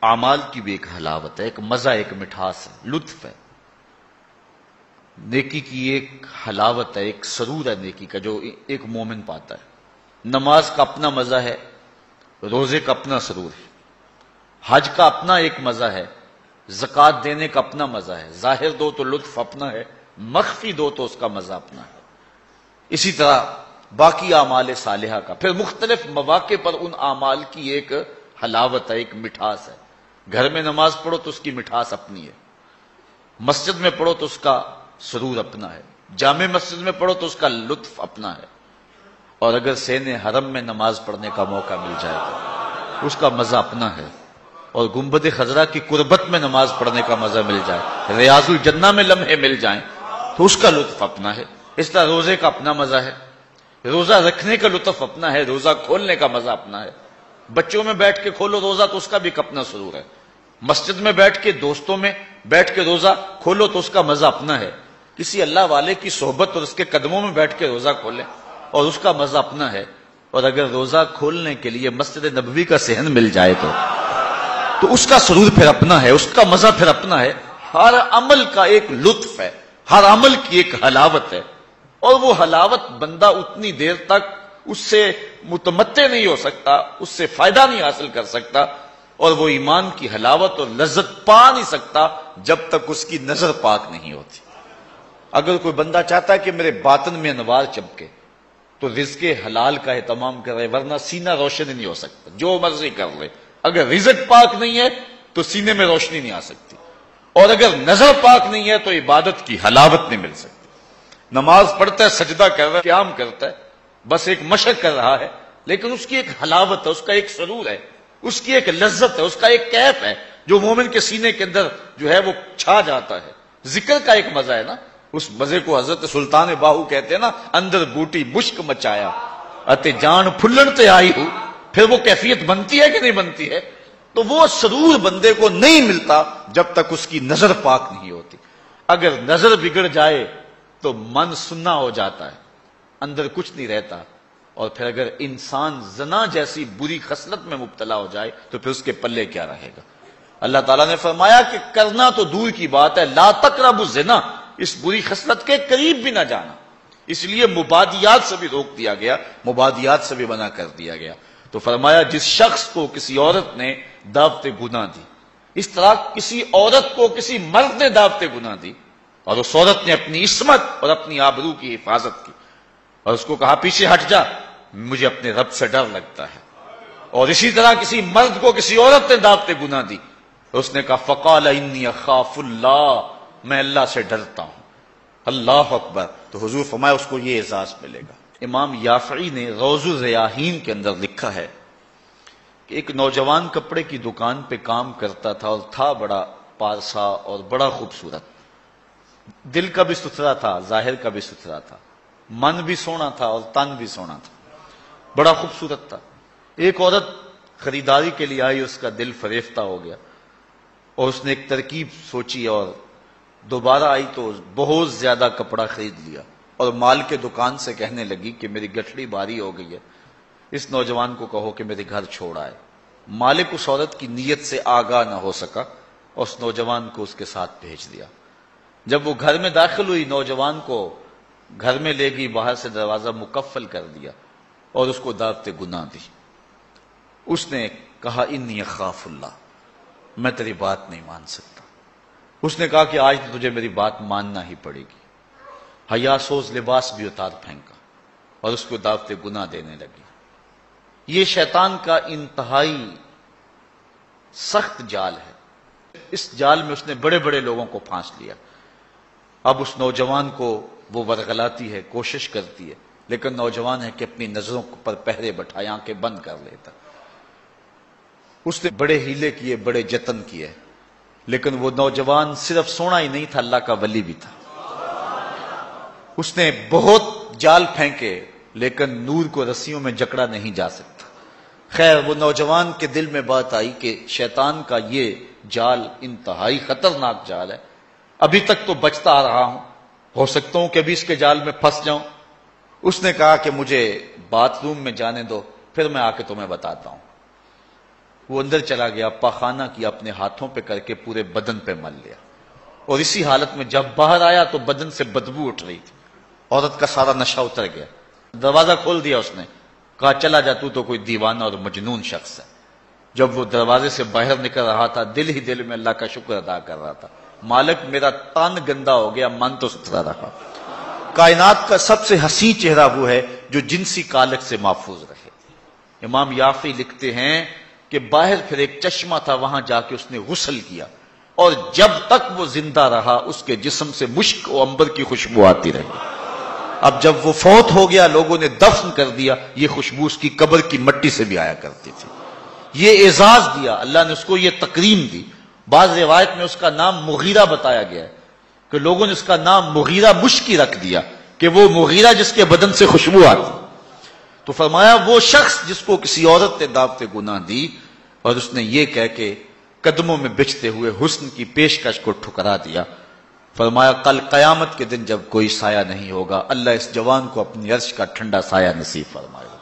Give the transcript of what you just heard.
اعمال کی بھی ایک حلاوت ہے، ایک مزہ، ایک مٹھاس ہے، لطف ہے۔ نیکی کی ایک حلاوت ہے، ایک سرور ہے نیکی کا جو ایک مومن پاتا ہے۔ نماز کا اپنا مزہ ہے، روزے کا اپنا سرور ہے، حج کا اپنا ایک مزہ ہے، زکوٰۃ دینے کا اپنا مزہ ہے، ظاہر دو تو لطف اپنا ہے، مخفی دو تو اس کا مزہ اپنا ہے۔ اسی طرح باقی اعمال صالحہ کا پھر مختلف مواقع پر ان اعمال کی ایک حلاوت ہے، ایک مٹھاس ہے۔ گھر میں نماز پڑھو تو اس کی مٹھاس اپنی ہے، مسجد میں پڑھو تو اس کا سرور اپنا ہے، جامع مسجد میں پڑھو تو اس کا لطف اپنا ہے، اور اگر سین حرم میں نماز پڑھنے کا موقع مل جائے تو اس کا مزہ اپنا ہے، اور گنبد خضرا کی قربت میں نماز پڑھنے کا مزہ مل جائے، ریاض الجنہ میں لمحے مل جائیں تو اس کا لطف اپنا ہے۔ اس طرح روزے کا اپنا مزہ ہے، روزہ رکھنے کا لطف اپنا ہے، روزہ کھولنے کا مزہ اپنا ہے۔ بچوں میں بیٹھ کے کھولو روزہ تو اس کا بھی اپنا سرور ہے، مسجد میں بیٹھ کے دوستوں میں بیٹھ کے روزہ کھولو تو اس کا مزہ اپنا ہے، کسی اللہ والے کی صحبت اور اس کے قدموں میں بیٹھ کے روزہ کھولیں اور اس کا مزہ اپنا ہے، اور اگر روزہ کھولنے کے لیے مسجد نبوی کا صحن مل جائے تو اس کا سرور پھر اپنا ہے، اس کا مزہ پھر اپنا ہے۔ ہر عمل کا ایک لطف ہے، ہر عمل کی ایک حلاوت ہے، اور وہ حلاوت بندہ اتنی دیر تک اس سے متمتع نہیں ہو سکتا، اس سے فائدہ نہیں حاصل کر سکتا، اور وہ ایمان کی حلاوت اور لذت پا نہیں سکتا جب تک اس کی نظر پاک نہیں ہوتی۔ اگر کوئی بندہ چاہتا ہے کہ میرے باطن میں انوار چمکے تو رزق حلال کا اہتمام کرے، ورنہ سینہ روشن نہیں ہو سکتا، جو مرضی کر لے۔ اگر رزق پاک نہیں ہے تو سینے میں روشنی نہیں آ سکتی، اور اگر نظر پاک نہیں ہے تو عبادت کی حلاوت نہیں مل سکتی۔ نماز پڑھتا ہے، سجدہ کر رہا ہے، قیام کرتا ہے، بس ایک مشق کر رہا ہے، لیکن اس کی ایک حلاوت ہے، اس کا ایک سرور ہے، اس کی ایک لذت ہے، اس کا ایک کیف ہے جو مومن کے سینے کے اندر جو ہے وہ چھا جاتا ہے۔ ذکر کا ایک مزہ ہے نا، اس مزے کو حضرت سلطان باہو کہتے ہیں نا، اندر بوٹی مشک مچایا اتے جان پھلن تے آئی ہو، پھر وہ کیفیت بنتی ہے کہ نہیں بنتی ہے؟ تو وہ سرور بندے کو نہیں ملتا جب تک اس کی نظر پاک نہیں ہوتی۔ اگر نظر بگڑ جائے تو من سننا ہو جاتا ہے، اندر کچھ نہیں رہتا، اور پھر اگر انسان زنا جیسی بری خصلت میں مبتلا ہو جائے تو پھر اس کے پلے کیا رہے گا؟ اللہ تعالیٰ نے فرمایا کہ کرنا تو دور کی بات ہے، لا تقربوا الزنا، اس بری خصلت کے قریب بھی نہ جانا۔ اس لیے مبادیات سے بھی روک دیا گیا، مبادیات سے بھی منع کر دیا گیا۔ تو فرمایا جس شخص کو کسی عورت نے دعوت گناہ دی، اس طرح کسی عورت کو کسی مرد نے دعوت گناہ دی، اور اس عورت نے اپنی عصمت اور اپنی آبرو کی حفاظت کی، اور اس کو کہا پیچھے ہٹ جا، مجھے اپنے رب سے ڈر لگتا ہے، اور اسی طرح کسی مرد کو کسی عورت نے دعوت گناہ دی، اس نے کہا فقال انی اخاف اللہ، میں اللہ سے ڈرتا ہوں۔ اللہ اکبر۔ تو حضور فرمایا اس کو یہ اعزاز ملے گا۔ امام یافعی نے روض الریاحین کے اندر لکھا ہے کہ ایک نوجوان کپڑے کی دکان پہ کام کرتا تھا، اور تھا بڑا پارسا اور بڑا خوبصورت، دل کا بھی ستھرا تھا، ظاہر کا بھی ستھرا تھا، من بھی سونا تھا اور تن بھی سونا تھا، بڑا خوبصورت تھا۔ ایک عورت خریداری کے لیے آئی، اس کا دل فریفتہ ہو گیا، اور اس نے ایک ترکیب سوچی، اور دوبارہ آئی تو بہت زیادہ کپڑا خرید لیا، اور مال کے دکان سے کہنے لگی کہ میری گٹھڑی بھاری ہو گئی ہے، اس نوجوان کو کہو کہ میرے گھر چھوڑ آئے۔ مالک اس عورت کی نیت سے آگاہ نہ ہو سکا، اور اس نوجوان کو اس کے ساتھ بھیج دیا۔ جب وہ گھر میں داخل ہوئی، نوجوان کو گھر میں لے گئی، باہر سے دروازہ مقفل کر دیا، اور اس کو دعوت گناہ دی۔ اس نے کہا انی اخاف اللہ، میں تیری بات نہیں مان سکتا۔ اس نے کہا کہ آج تو تجھے میری بات ماننا ہی پڑے گی۔ حیا سوز لباس بھی اتار پھینکا، اور اس کو دعوت گناہ دینے لگی۔ یہ شیطان کا انتہائی سخت جال ہے، اس جال میں اس نے بڑے بڑے لوگوں کو پھانس لیا۔ اب اس نوجوان کو وہ ورغلاتی ہے، کوشش کرتی ہے، لیکن نوجوان ہے کہ اپنی نظروں پر پہرے بٹھائے، آنکھیں بند کر لیتا۔ اس نے بڑے ہیلے کیے، بڑے جتن کیے، لیکن وہ نوجوان صرف سونا ہی نہیں تھا، اللہ کا ولی بھی تھا۔ اس نے بہت جال پھینکے، لیکن نور کو رسیوں میں جکڑا نہیں جا سکتا۔ خیر، وہ نوجوان کے دل میں بات آئی کہ شیطان کا یہ جال انتہائی خطرناک جال ہے، ابھی تک تو بچتا آ رہا ہوں، ہو سکتا ہوں کہ ابھی اس کے جال میں پھنس جاؤں۔ اس نے کہا کہ مجھے باتھ روم میں جانے دو، پھر میں آ کے تمہیں بتاتا ہوں۔ وہ اندر چلا گیا، پاخانہ کیا اپنے ہاتھوں پہ کر کے پورے بدن پہ مل لیا، اور اسی حالت میں جب باہر آیا تو بدن سے بدبو اٹھ رہی تھی، عورت کا سارا نشہ اتر گیا۔ دروازہ کھول دیا اس نے، کہا چلا جا، تو کوئی دیوانہ اور مجنون شخص ہے۔ جب وہ دروازے سے باہر نکل رہا تھا، دل ہی دل میں اللہ کا شکر ادا کر رہا تھا، مالک میرا تن گندا ہو گیا، من تو ستھرا رہا۔ کائنات کا سب سے حسین چہرہ وہ ہے جو جنسی کالک سے محفوظ رہے۔ امام یافعی لکھتے ہیں کہ باہر پھر ایک چشمہ تھا، وہاں جا کے اس نے غسل کیا، اور جب تک وہ زندہ رہا اس کے جسم سے مشک و عنبر کی خوشبو آتی رہی۔ اب جب وہ فوت ہو گیا، لوگوں نے دفن کر دیا، یہ خوشبو اس کی قبر کی مٹی سے بھی آیا کرتی تھی۔ یہ اعزاز دیا اللہ نے، اس کو یہ تکریم دی۔ بعض روایت میں اس کا نام مغیرہ بتایا گیا ہے کہ لوگوں نے اس کا نام مغیرہ مشکی رکھ دیا، کہ وہ مغیرہ جس کے بدن سے خوشبو آتی۔ تو فرمایا وہ شخص جس کو کسی عورت نے دعوت گناہ دی اور اس نے یہ کہہ کے قدموں میں بچھتے ہوئے حسن کی پیشکش کو ٹھکرا دیا، فرمایا کل قیامت کے دن جب کوئی سایہ نہیں ہوگا، اللہ اس جوان کو اپنی عرش کا ٹھنڈا سایہ نصیب فرمائے گا۔